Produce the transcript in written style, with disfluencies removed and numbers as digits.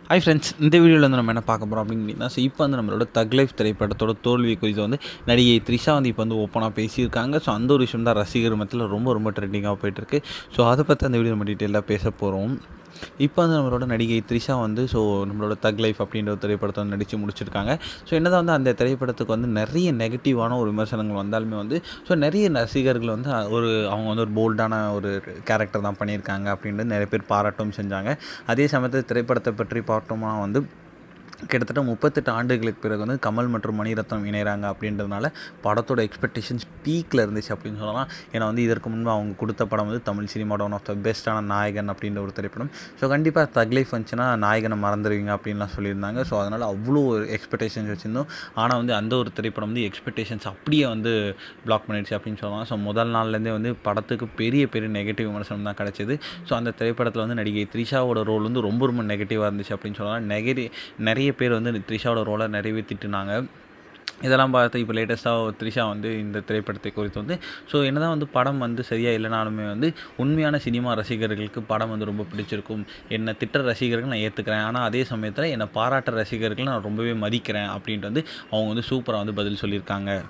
Hi friends, இந்த வீடியோவில் வந்து நம்ம என்ன பார்க்க போகிறோம் அப்படின்னா, இப்போ வந்து நம்மளோட தக் லைஃப் திரைப்படத்தோட தோல்வி குறித்து வந்து நடிகை த்ரிஷா வந்து இப்போ வந்து ஓப்பனாக பேசியிருக்காங்க. ஸோ அந்த ஒரு விஷயம் தான் ரசிகர் மத்தியில் ரொம்ப ரொம்ப ட்ரெண்டிங்காக போயிட்டுருக்கு. ஸோ அதை பற்றி அந்த வீடியோ நம்ம டீட்டெயிலாக பேச போகிறோம். இப்போ வந்து நம்மளோட நடிகை த்ரிஷா வந்து நம்மளோட தக் லைஃப் அப்படின்ற ஒரு திரைப்படத்தை வந்து நடித்து முடிச்சிருக்காங்க. ஸோ என்னதான் வந்து அந்த திரைப்படத்துக்கு வந்து நிறைய நெகட்டிவான ஒரு விமர்சனங்கள் வந்தாலுமே வந்து நிறைய ரசிகர்கள் வந்து அவங்க வந்து ஒரு போல்டான ஒரு கேரக்டர் தான் பண்ணியிருக்காங்க அப்படின்ட்டு நிறைய பேர் பாராட்டவும் செஞ்சாங்க. அதே சமயத்தில் திரைப்படத்தை பற்றி பார்த்தோம்னா வந்து கிட்டத்தட்ட 38 ஆண்டுகளுக்கு பிறகு வந்து கமல் மற்றும் மணிரத்னம் இணைகிறாங்க அப்படின்றதுனால படத்தோட எக்ஸ்பெக்டேஷன்ஸ் பீக்கில் இருந்துச்சு அப்படின்னு சொல்லலாம். ஏன்னா வந்து இதற்கு முன்பு அவங்க கொடுத்த படம் வந்து தமிழ் சினிமாவோட ஒன் ஆஃப் த பெஸ்ட்டான நாயகன் அப்படின்ற ஒரு திரைப்படம். ஸோ கண்டிப்பாக தக் லைஃப் வந்துச்சுன்னா நாயகனை மறந்துடுவீங்க அப்படின்லாம் சொல்லியிருந்தாங்க. ஸோ அதனால் அவ்வளோ ஒரு எக்ஸ்பெக்டேஷன்ஸ் வச்சுருந்தோம். ஆனால் வந்து அந்த ஒரு திரைப்படம் வந்து எக்ஸ்பெக்டேஷன்ஸ் அப்படியே வந்து பிளாக் பண்ணிடுச்சு அப்படின்னு சொல்லலாம். ஸோ முதல் நாள்லேருந்தே வந்து படத்துக்கு பெரிய பெரிய நெகட்டிவ் விமர்சனம் தான் கிடச்சிது. ஸோ அந்த திரைப்படத்தில் வந்து நடிகை த்ரிஷாவோட ரோல் வந்து ரொம்ப ரொம்ப நெகட்டிவாக இருந்துச்சு அப்படின்னு சொல்லலாம். நிறைய பேர் வந்து த்ரிஷாவோட ரோலை நிறையவே திட்டுனாங்க. இதெல்லாம் பார்த்து இப்போ லேட்டஸ்ட்டாக த்ரிஷா வந்து இந்த திரைப்படத்தை குறித்து வந்து என்னதான் வந்து படம் வந்து சரியாக இல்லைனாலுமே வந்து உண்மையான சினிமா ரசிகர்களுக்கு படம் வந்து ரொம்ப பிடிச்சிருக்கும். என்னை திட்டுற ரசிகர்கள் நான் ஏற்றுக்கிறேன், ஆனால் அதே சமயத்தில் என்னை பாராட்டுற ரசிகர்கள் நான் ரொம்பவே மதிக்கிறேன் அப்படின்ட்டு வந்து அவங்க வந்து சூப்பராக வந்து பதில் சொல்லியிருக்காங்க.